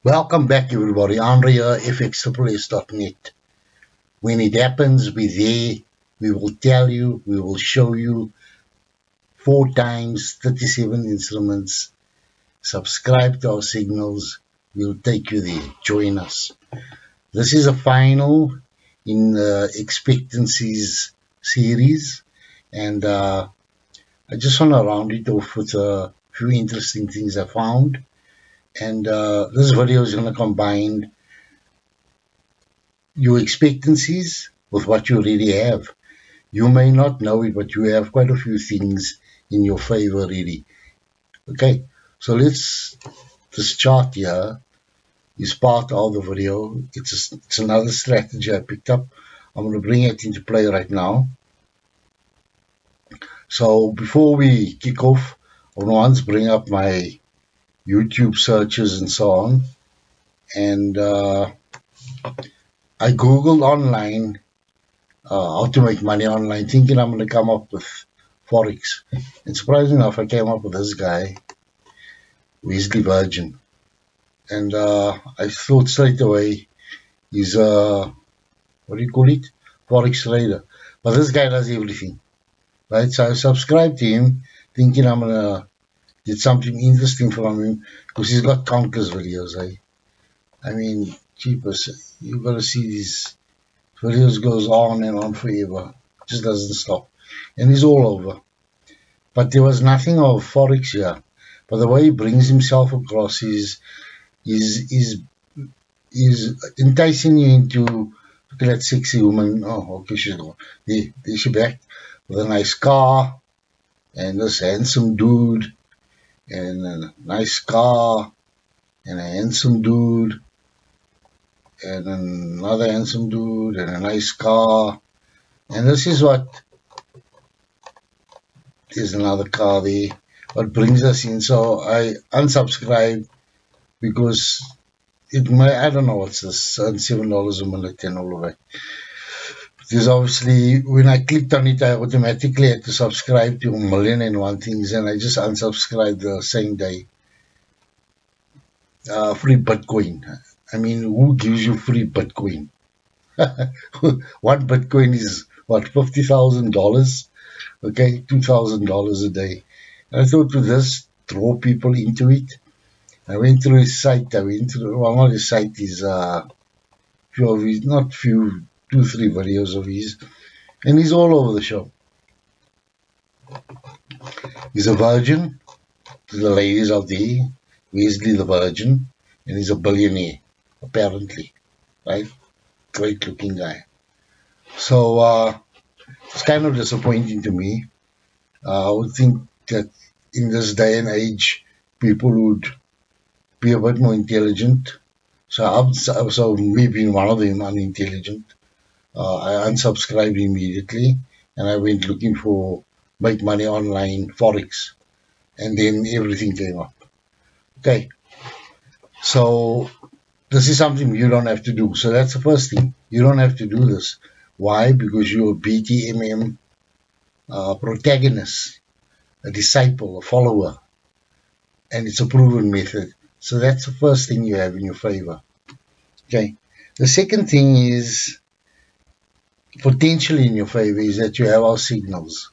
Welcome back, everybody. Andre here, fxSSS.net. When it happens, we're there. We will tell you, we will show you 4 times, 37 instruments. Subscribe to our signals. We'll take you there. Join us. This is a final in the Expectancies series, and I just want to round it off with a few interesting things I found. And this video is going to combine your expectancies with what you already have. You may not know it, but you have quite a few things in your favor already. Okay, so this chart here is part of the video. It's another strategy I picked up. I'm going to bring it into play right now. So before we kick off, I want to once bring up my YouTube searches and so on, and I googled online how to make money online, thinking I'm going to come up with Forex, and surprisingly enough I came up with this guy, Wesley Virgin, and I thought straight away he's a, what do you call it, Forex trader, but this guy does everything, right? So I subscribed to him thinking I'm going to get something interesting from him, because he's got countless videos. I mean, cheapest, you got to see these videos, goes on and on forever, just doesn't stop, and he's all over. But there was nothing of Forex here, but the way he brings himself across is enticing you into, look at that sexy woman. Oh, okay, she's gone. There she's back with a nice car, and this handsome dude, and a nice car, and a handsome dude, and another handsome dude, and a nice car, and this is what, there's another car there, what brings us in. So I unsubscribed because it may, I don't know what's this, $7 a minute and all of that. Because obviously when I clicked on it, I automatically had to subscribe to 1,000,001 things, and I just unsubscribed the same day. Free Bitcoin. I mean, who gives you free Bitcoin? One Bitcoin is what, $50,000? Okay, $2,000 a day. And I thought, to just draw people into it, I went through his site. Well, not his site, his few of his, not few, 2-3 videos of his, and he's all over the show. He's a virgin to the ladies out there, Wesley the Virgin, and he's a billionaire, apparently, right? Great looking guy. So it's kind of disappointing to me. I would think that in this day and age, people would be a bit more intelligent. So me being one of them, unintelligent, I unsubscribed immediately, and I went looking for make money online, Forex, and then everything came up. Okay, so this is something you don't have to do. So that's the first thing. You don't have to do this. Why? Because you're a BTMM protagonist, a disciple, a follower, and it's a proven method. So that's the first thing you have in your favor. Okay, the second thing is potentially in your favor is that you have our signals,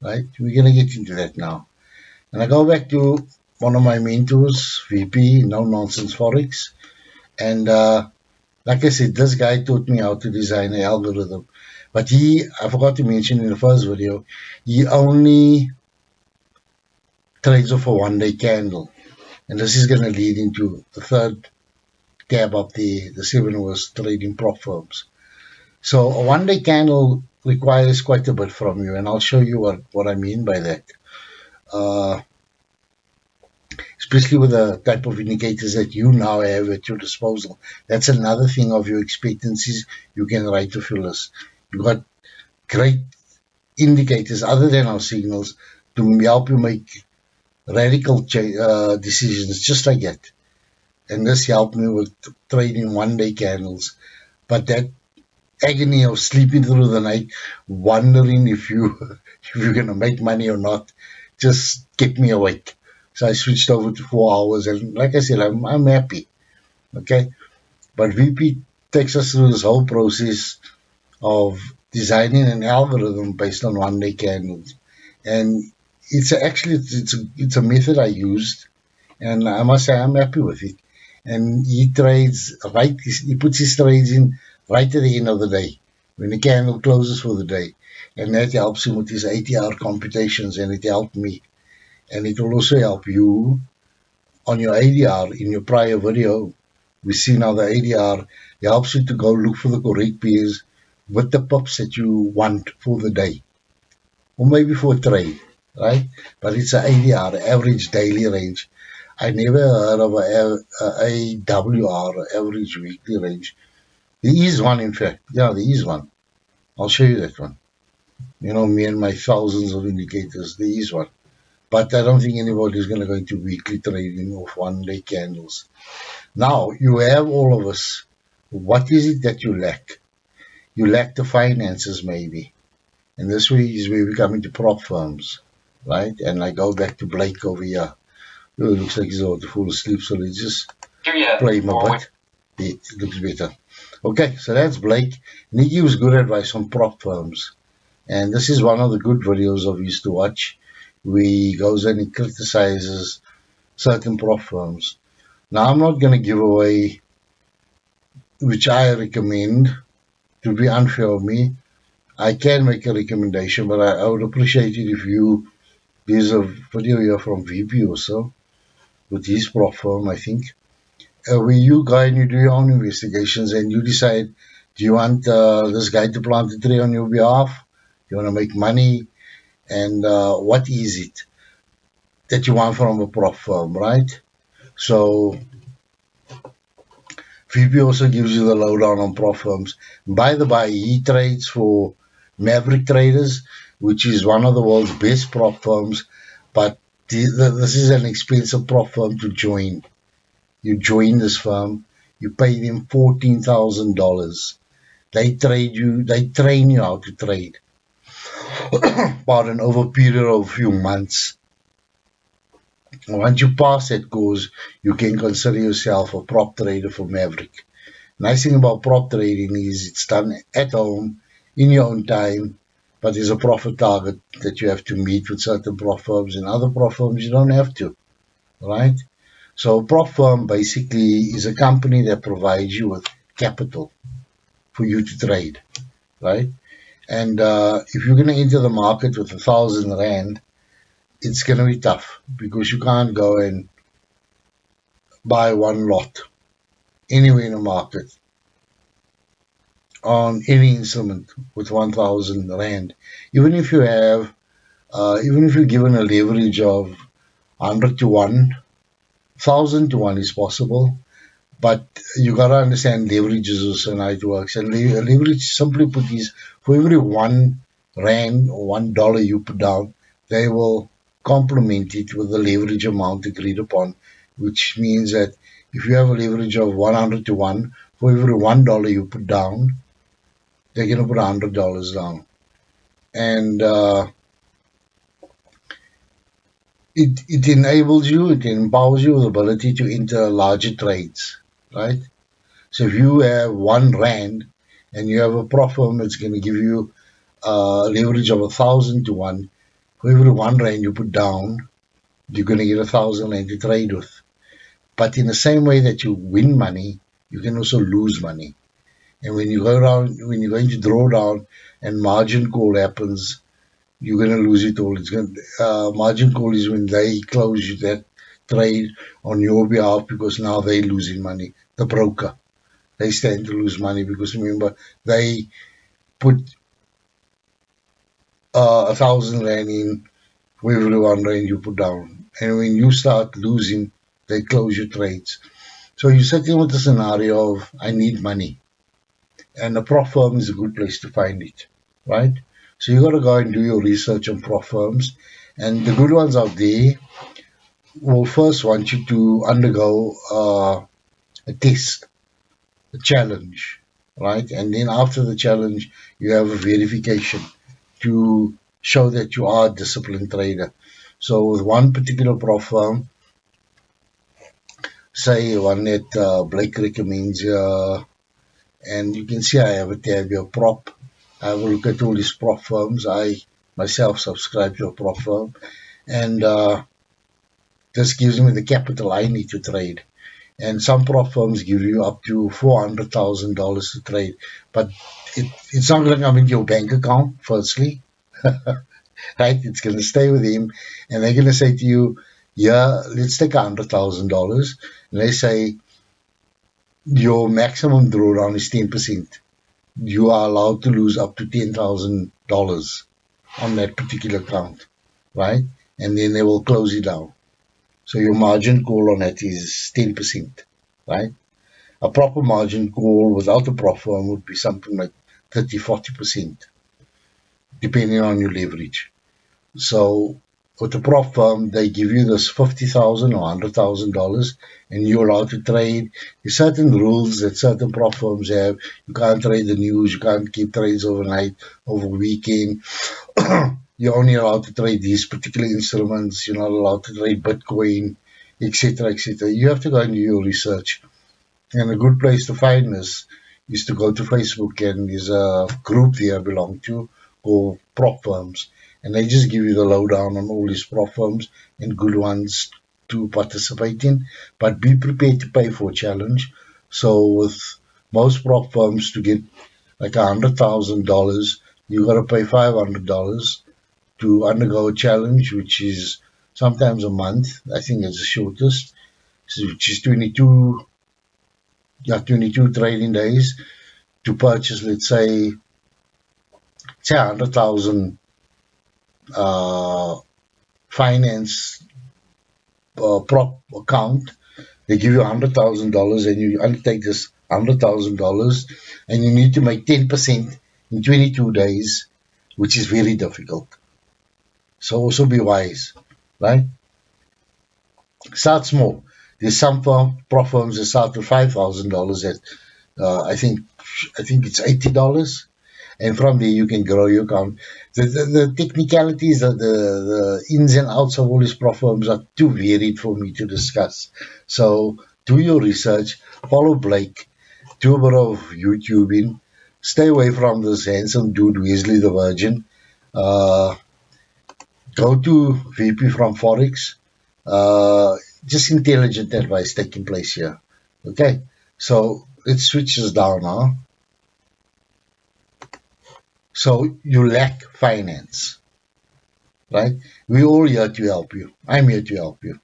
right? We're going to get into that now. And I go back to one of my mentors, VP, No Nonsense Forex. And like I said, this guy taught me how to design an algorithm. But I forgot to mention in the first video, he only trades off a 1-day candle. And this is going to lead into the third tab up there, the 7 worst trading prop firms. So a 1-day candle requires quite a bit from you, and I'll show you what I mean by that. Especially with the type of indicators that you now have at your disposal. That's another thing of your expectancies you can write off your list. You've got great indicators other than our signals to help you make radical decisions just like that. And this helped me with trading 1-day candles. But that agony of sleeping through the night, wondering if you're going to make money or not, just kept me awake. So I switched over to 4 hours, and like I said, I'm happy. Okay, but VP takes us through this whole process of designing an algorithm based on one-day candles, and it's a method I used, and I must say I'm happy with it. And he trades right. He puts his trades in right at the end of the day when the candle closes for the day, and that helps him with his 80-hour computations, and it helped me, and it will also help you on your ADR. In your prior video, we see now the ADR helps you to go look for the correct pairs with the pips that you want for the day, or maybe for a trade, right? But it's an ADR, average daily range. I never heard of a AWR, average weekly range. There is one, in fact. Yeah, there is one. I'll show you that one. You know, me and my thousands of indicators, there is one. But I don't think anybody's going to go into weekly trading of one-day candles. Now, you have all of us. What is it that you lack? You lack the finances, maybe. And this way is where we come into prop firms, right? And I go back to Blake over here. Oh, it looks like he's about to fall asleep, so let's just play him a bit. It looks better. Okay, so that's Blake. And he gives good advice on prop firms. And this is one of the good videos of his to watch, where he goes and he criticizes certain prop firms. Now, I'm not going to give away which I recommend. To be unfair of me, I can make a recommendation, but I would appreciate it if you. There's a video here from VP also with his prop firm, I think, where you go and you do your own investigations and you decide, do you want this guy to plant a tree on your behalf? Do you want to make money? And what is it that you want from a prop firm, right? So VP also gives you the lowdown on prop firms. By the by, he trades for Maverick Traders, which is one of the world's best prop firms, but this is an expensive prop firm to join. You join this firm, you pay them $14,000. They train you how to trade. Pardon, over a period of a few months. Once you pass that course, you can consider yourself a prop trader for Maverick. Nice thing about prop trading is it's done at home, in your own time, but there's a profit target that you have to meet with certain prop firms, and other prop firms you don't have to, right? So a prop firm basically is a company that provides you with capital for you to trade, right? And if you're going to enter the market with 1,000 rand, it's going to be tough because you can't go and buy one lot anywhere in the market on any instrument with 1,000 rand. Even if you're given a leverage of 100 to 1, 1,000 to 1 is possible, but you gotta understand leverage is also how it works. And leverage, simply put, is for every 1 rand or $1 you put down, they will complement it with the leverage amount agreed upon, which means that if you have a leverage of 100 to 1, for every $1 you put down, they're going to put $100 down. And it enables you, it empowers you with the ability to enter larger trades, right? So if you have 1 rand and you have a prop firm that's going to give you a leverage of 1,000 to 1, for every 1 rand you put down, you're going to get 1,000 rand to trade with. But in the same way that you win money, you can also lose money. And when you go down, when you're going to draw down and margin call happens, you're going to lose it all. Margin call is when they close you that trade on your behalf because now they're losing money. The broker, they stand to lose money because remember, they put 1,000 rand in for every 1 rand you put down. And when you start losing, they close your trades. So you're sitting with the scenario of, I need money. And a prop firm is a good place to find it, right? So you got to go and do your research on prop firms. And the good ones out there will first want you to undergo a test, a challenge, right? And then after the challenge, you have a verification to show that you are a disciplined trader. So with one particular prop firm, say one that Blake recommends, and you can see I have a tab here, prop. I have a look at all these prop firms. I myself subscribe to a prop firm, and this gives me the capital I need to trade. And some prop firms give you up to $400,000 to trade, but it's not going to come into your bank account, firstly, right? It's going to stay with him, and they're going to say to you, yeah, let's take $100,000. And they say your maximum drawdown is 10%. You are allowed to lose up to $10,000 on that particular account, right? And then they will close it down. So your margin call on that is 10%, right? A proper margin call without a prop firm would be something like 30-40%, depending on your leverage. So with a prop firm, they give you this $50,000 or $100,000, and you're allowed to trade. There's certain rules that certain prop firms have. You can't trade the news. You can't keep trades overnight, over weekend. You're only allowed to trade these particular instruments. You're not allowed to trade Bitcoin, etc., etc. You have to go and do your research. And a good place to find this is to go to Facebook, and there's a group there I belong to called prop firms, and they just give you the lowdown on all these prop firms and good ones to participate in. But be prepared to pay for a challenge. So with most prop firms, to get like $100,000, you got to pay $500 to undergo a challenge, which is sometimes a month. I think it's the shortest, which is 22 trading days to purchase, let's say 100,000 finance prop account. They give you $100,000, and you undertake this $100,000, and you need to make 10% in 22 days, which is very difficult. So also be wise, right? Start small. There's some prop firms that start with $5,000 at I think it's $80, and from there you can grow your account. The technicalities, the ins and outs of all these prop firms are too varied for me to discuss. So do your research, follow Blake, do a bit of YouTubing, stay away from this handsome dude Wesley the Virgin. Go to VP from Forex. Just intelligent advice taking place here. Okay, so let's switch this down now. So you lack finance, right? We're all here to help you. I'm here to help you.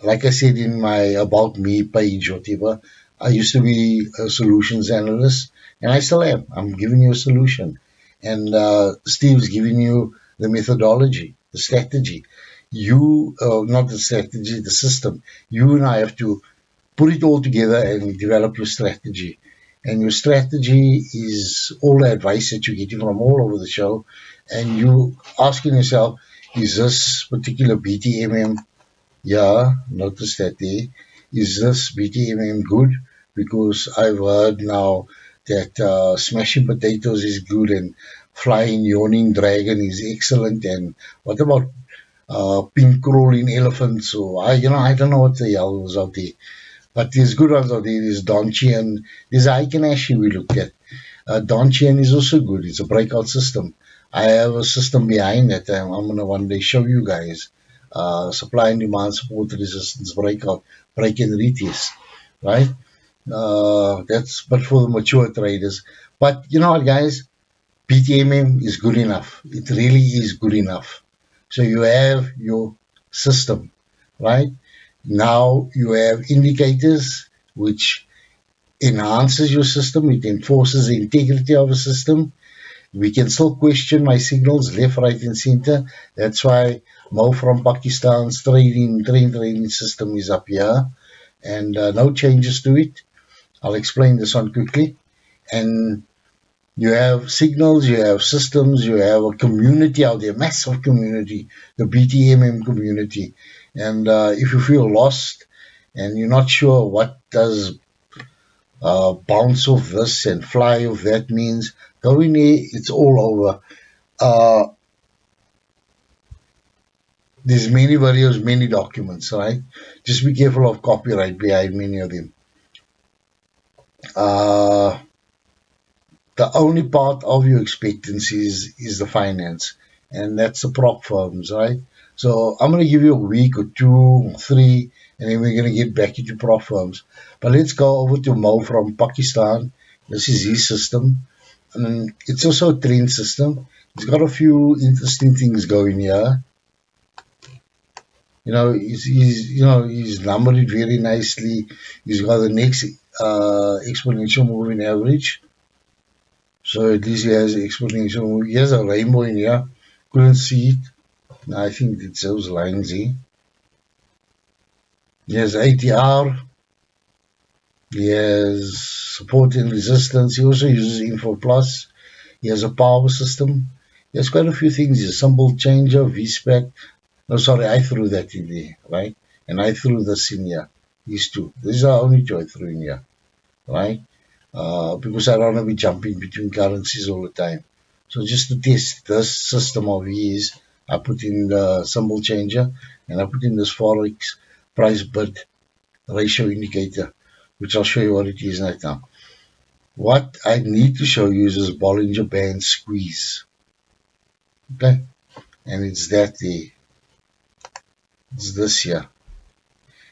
Like I said in my About Me page, whatever, I used to be a solutions analyst, and I still am. I'm giving you a solution. And Steve's giving you the methodology, the strategy. Not the strategy, the system. You and I have to put it all together and develop your strategy. And your strategy is all the advice that you're getting from all over the show. And you asking yourself, is this particular BTMM, yeah, notice that there, is this BTMM good? Because I've heard now that smashing potatoes is good, and flying yawning dragon is excellent. And what about pink crawling elephants? So I don't know what the hell was out there. But there's good ones out there. There's Donchian. There's Aikanashi we looked at. Donchian is also good. It's a breakout system. I have a system behind that. I'm going to one day show you guys. Supply and demand, support, resistance, breakout, break and retest, right? That's but for the mature traders. But you know what, guys? PTMM is good enough. It really is good enough. So you have your system, right? Now you have indicators which enhances your system. It enforces the integrity of a system. We can still question my signals left, right, and center. That's why Mo from Pakistan's trading system is up here, and no changes to it. I'll explain this one quickly. And you have signals, you have systems, you have a community out there, massive community, the BTMM community. And if you feel lost and you're not sure what does bounce off this and fly off that means, go in there, it's all over. There's many videos, many documents, right? Just be careful of copyright behind many of them. Uh, the only part of your expectancies is the finance, and that's the prop firms, right? So I'm going to give you a week or 2 or 3, and then we're going to get back into prop firms. But let's go over to Mo from Pakistan. This is his system, and it's also a trend system. It's got a few interesting things going here. He's numbered it very nicely. He's got the next exponential moving average. So at least he has an exponential. He has a rainbow in here. Couldn't see it. No, I think it's those lines here. He has ATR. He has support and resistance. He also uses Info Plus. He has a power system. He has quite a few things. He's a symbol changer, VSpec. No, sorry, I threw that in there, right? And I threw this in here. These two. These are only two I threw in here, right? Because I don't want to be jumping between currencies all the time. So just to test this system of his, I put in the symbol changer and I put in this Forex price bid ratio indicator, which I'll show you what it is right now. What I need to show you is this Bollinger Band squeeze. Okay? And it's that there. It's this here.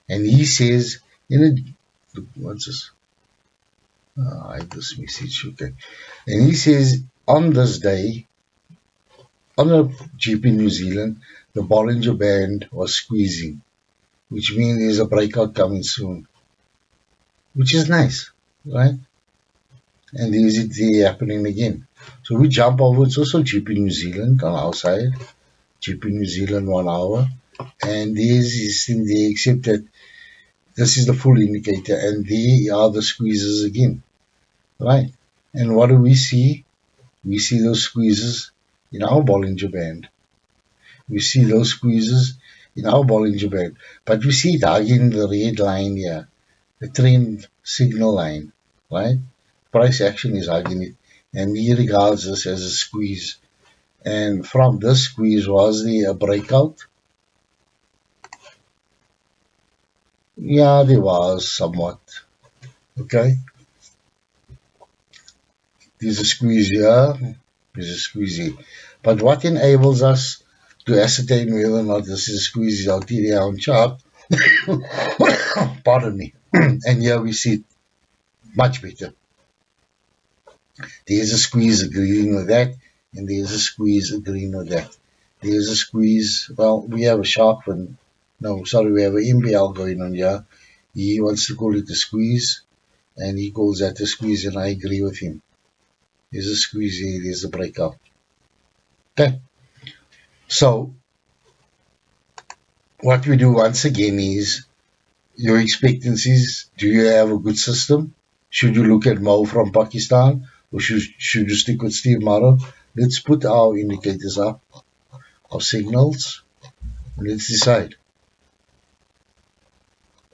And he says, what's this? I this message, okay. And he says, on this day, on the GP New Zealand, the Bollinger Band was squeezing, which means there's a breakout coming soon, which is nice, right? And there's it there happening again. So we jump over, it's also GP New Zealand on our side, GP New Zealand 1 hour, and there's this thing there, except that this is the full indicator, and there are the squeezes again, right? And what do we see? We see those squeezes in our Bollinger Band. We see those squeezes in our Bollinger Band. But we see it hugging the red line here, the trend signal line, right? Price action is hugging it. And he regards this as a squeeze. And from this squeeze, was there a breakout? Yeah, there was somewhat. Okay. There's a squeeze here. There's a squeeze here. But what enables us to ascertain whether or not this is a squeeze out here on chart? Pardon me. And here we see it much better. There's a squeeze agreeing with that, and there's a squeeze agreeing with that. There's a squeeze. Well, we have a sharp one. No, sorry, we have an MBL going on here. He wants to call it a squeeze, and he calls that a squeeze, and I agree with him. There's a squeeze here, there's a breakout. Okay. So, what we do once again is your expectancies. Do you have a good system? Should you look at Mo from Pakistan, or should you stick with Steve Morrow? Let's put our indicators up, our signals, and let's decide.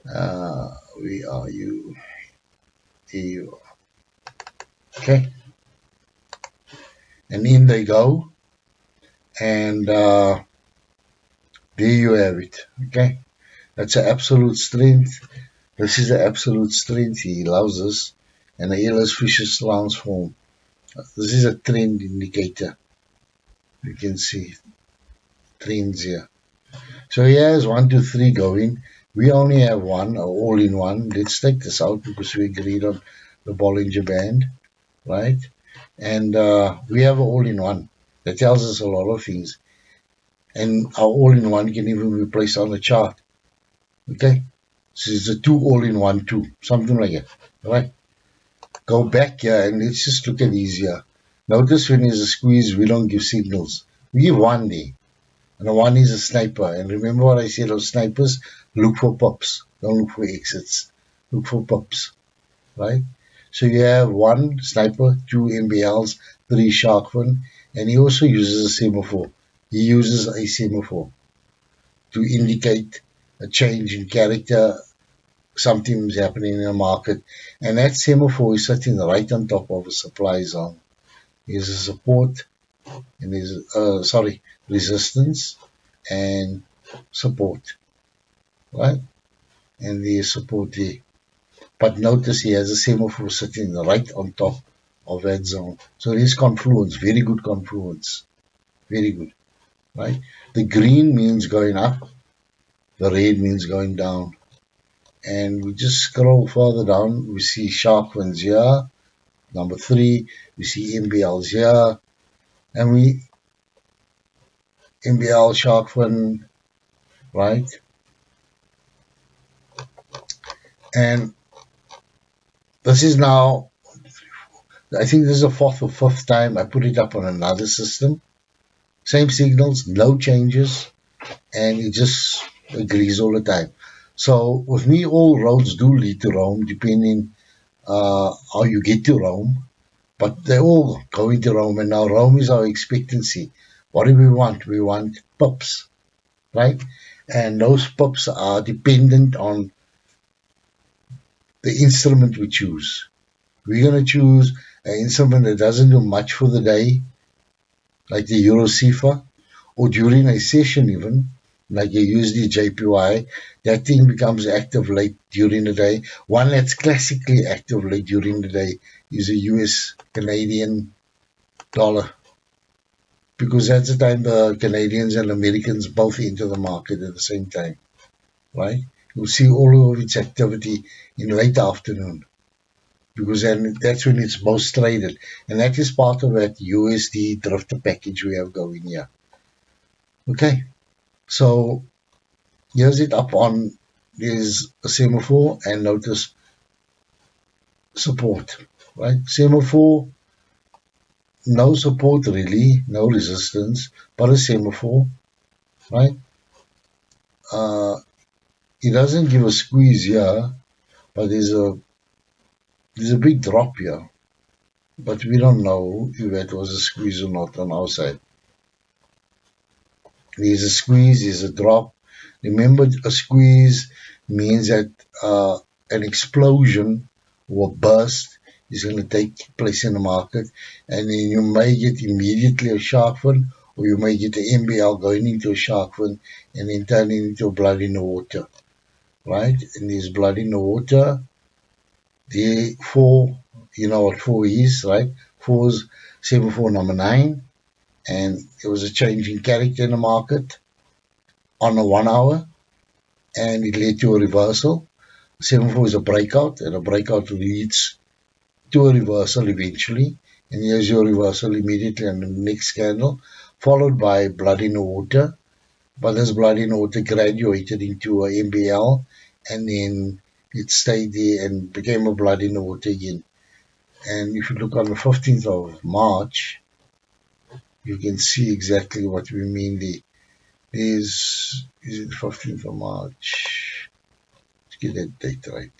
Where are you? Here you are. Okay. And in they go. And there you have it. Okay. That's an absolute strength. This is the absolute strength. He loves us. And the Ellis Fisher transform. This is a trend indicator. You can see trends here. So here's 1, 2, 3 going. We only have one, all in one. Let's take this out because we agreed on the Bollinger Band, right? And we have an all in one. That tells us a lot of things. And our all in one can even be placed on the chart. Okay? So it's a 2 all in 1, 2, something like that, right? Go back here and let's just look at these here. Notice when there's a squeeze, we don't give signals. We give one there. And the one is a sniper. And remember what I said of snipers? Look for pops. Don't look for exits. Look for pops. Right? So you have 1 sniper, 2 MBLs, 3 shark fin, and he also uses a semaphore. He uses a semaphore to indicate a change in character, something is happening in the market. And that semaphore is sitting right on top of a supply zone. There's a support, and there's resistance, and support, right? And there's support there. But notice he has a semaphore sitting right on top of that zone. So there's confluence, very good confluence, very good, right? The green means going up, the red means going down. And we just scroll further down, we see sharp ones here. Number 3, we see MBLs here. And we, MBL shark fin, right? And this is now, I think this is the 4th or 5th time I put it up on another system. Same signals, no changes, and it just agrees all the time. So with me, all roads do lead to Rome, depending how you get to Rome. But they all going to Rome, and now Rome is our expectancy. What do we want? We want pips, right? And those pips are dependent on the instrument we choose. We're going to choose an instrument that doesn't do much for the day, like the Eurocipher, or during a session even, like you use the JPY, that thing becomes active late during the day. One that's classically active late during the day is a US Canadian dollar, because that's the time the Canadians and Americans both enter the market at the same time, right? You'll see all of its activity in late afternoon, because then that's when it's most traded. And that is part of that USD drifter package we have going here. Okay, so here's it up on, there's a semaphore, and notice support, right? Semaphore, no support really, no resistance, but a semaphore, right? It doesn't give a squeeze here, but there's a big drop here. But we don't know if that was a squeeze or not on our side. There's a squeeze, there's a drop. Remember, a squeeze means that an explosion or burst is going to take place in the market, and then you may get immediately a shark fin, or you may get the MBL going into a shark fin and then turning into a blood in the water, right? And there's blood in the water. The 4, you know what 4 is, right? 4 is semaphore number 9, and there was a change in character in the market on a 1 hour, and it led to a reversal. 7-4 is a breakout, and a breakout leads to a reversal eventually. And here's your reversal immediately on the next candle, followed by blood in the water. But this blood in the water graduated into a MBL, and then it stayed there and became a blood in the water again. And if you look on the 15th of March, you can see exactly what we mean there. Is it the 15th of March? Let's get that date right.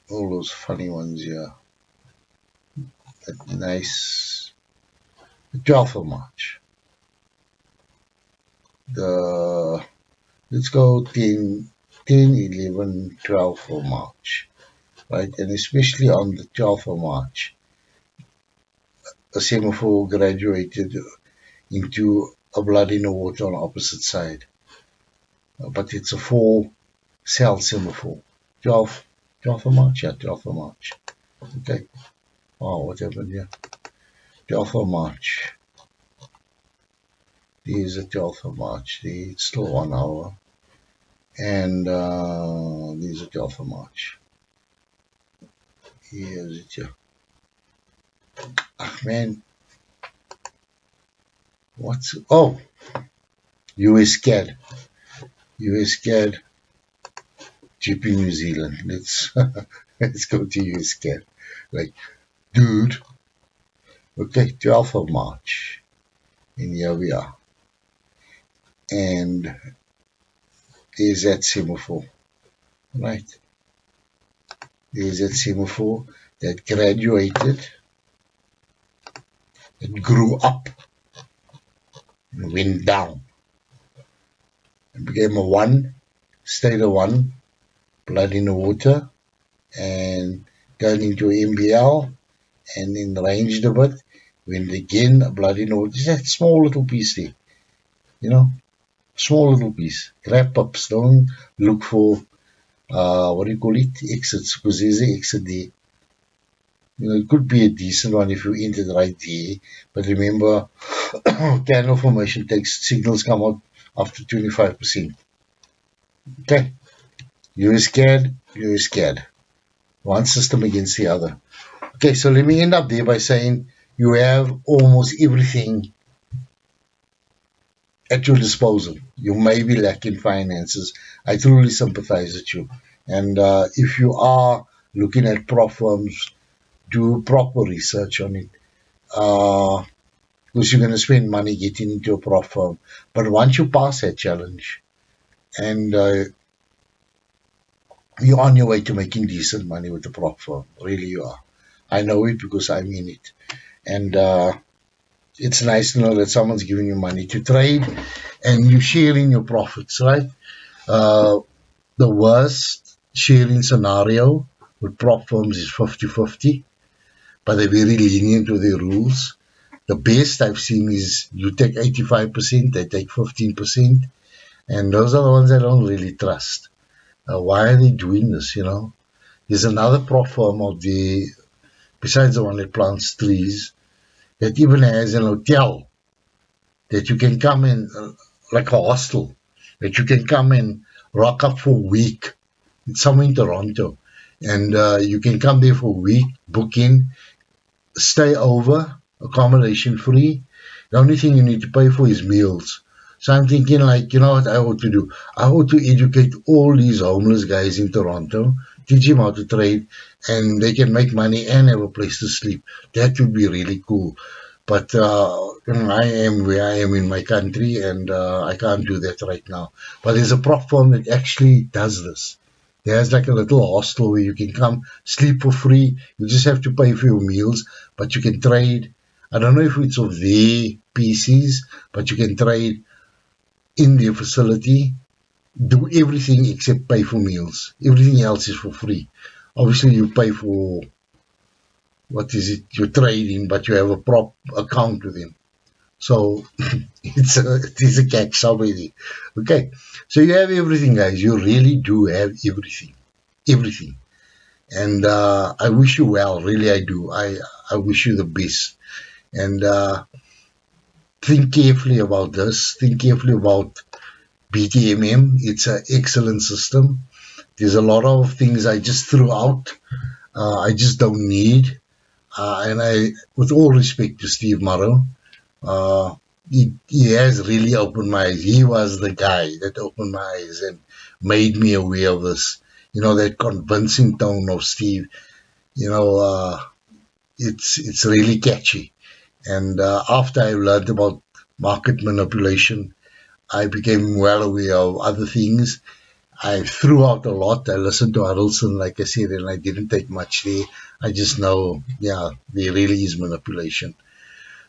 All those funny ones here. That nice. The 12th of March. Let's go 10, 11, 12th of March. Right? And especially on the 12th of March, a semaphore graduated into a blood in the water on the opposite side. But it's a 4-cell semaphore. 12th of March? Yeah, 12th of March. Okay. Wow, what happened here? 12th of March. There's the 12th of March. It's still 1 hour. And there's the 12th of March. Here's it here. Ah, man. What's... Oh! US CAD. US CAD. GP New Zealand. Let's go to US CAD. Like, dude. Okay, 12th of March. And here we are. And there's that semaphore. Right. There's that semaphore that graduated. It grew up and went down. It became a 1, stayed a 1, blood in the water, and turned into MBL, and then ranged a bit, when they gain a bloody note, just that small little piece there, you know, small little piece. Wrap ups. Don't look for what do you call it? Exits, because there's an exit there. You know, it could be a decent one if you enter the right day, but remember, candle formation takes signals come out after 25%. Okay, you're scared. You're scared. One system against the other. Okay, so let me end up there by saying you have almost everything at your disposal. You may be lacking finances. I truly sympathize with you. And if you are looking at prop firms, do proper research on it. Because you're going to spend money getting into a prop firm. But once you pass that challenge and you're on your way to making decent money with the prop firm, really you are. I know it because I'm in it. And it's nice to know that someone's giving you money to trade and you're sharing your profits, right? The worst sharing scenario with prop firms is 50-50, but they're very lenient with their rules. The best I've seen is you take 85%, they take 15%, and those are the ones I don't really trust. Why are they doing this, you know? There's another prop firm out there, besides the one that plants trees, that even has an hotel that you can come in, like a hostel, that you can come and rock up for a week. It's somewhere in Toronto. And you can come there for a week, book in, stay over, accommodation free. The only thing you need to pay for is meals. So I'm thinking, like, you know what I ought to do? I ought to educate all these homeless guys in Toronto, teach them how to trade, and they can make money and have a place to sleep. That would be really cool. But I am where I am in my country, and I can't do that right now. But there's a prop firm that actually does this. There's like a little hostel where you can come sleep for free. You just have to pay for your meals, but you can trade. I don't know if it's of their PCs, but you can trade in their facility, do everything except pay for meals. Everything else is for free. Obviously, you pay for what is it? You're trading, but you have a prop account with him. So it is a catch somewhere. Okay, so you have everything, guys. You really do have everything, everything. And I wish you well. Really, I do. I wish you the best. And think carefully about this. Think carefully about BTMM. It's an excellent system. There's a lot of things I just threw out. I just don't need. And I, with all respect to Steve Morrow, he has really opened my eyes. He was the guy that opened my eyes and made me aware of this. You know, that convincing tone of Steve. You know, it's really catchy. And after I learned about market manipulation, I became well aware of other things. I threw out a lot. I listened to Adelson, like I said, and I didn't take much there. I just know, yeah, there really is manipulation.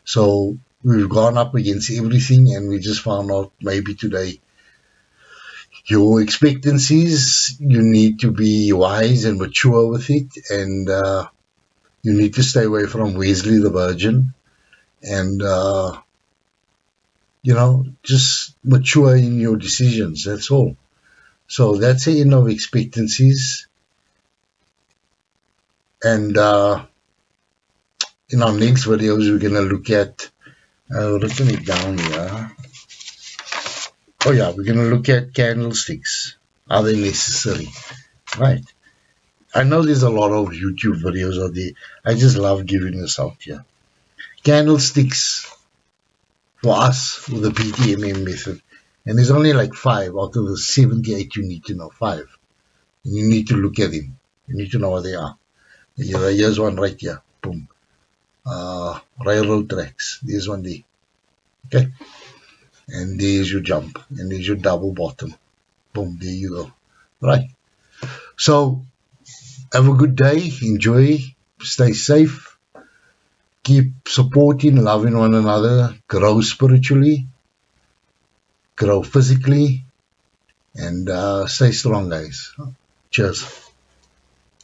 So we've gone up against everything, and we just found out maybe today your expectancies, you need to be wise and mature with it, and you need to stay away from Wesley the Virgin, and you know, just mature in your decisions. That's all. So that's the end of expectancies. And in our next videos, we're going to look at, I've written it down here. Oh yeah, we're going to look at candlesticks. Are they necessary? Right. I know there's a lot of YouTube videos out there. I just love giving this out here. Candlesticks for us with the BTMM method. And there's only like 5 out of the 78 you need to know. 5. And you need to look at them. You need to know what they are. Here's one right here. Boom. Railroad tracks. There's one there. Okay. And there's your jump. And there's your double bottom. Boom. There you go. Right. So, have a good day. Enjoy. Stay safe. Keep supporting, loving one another. Grow spiritually. Grow physically. And stay strong, guys. Cheers.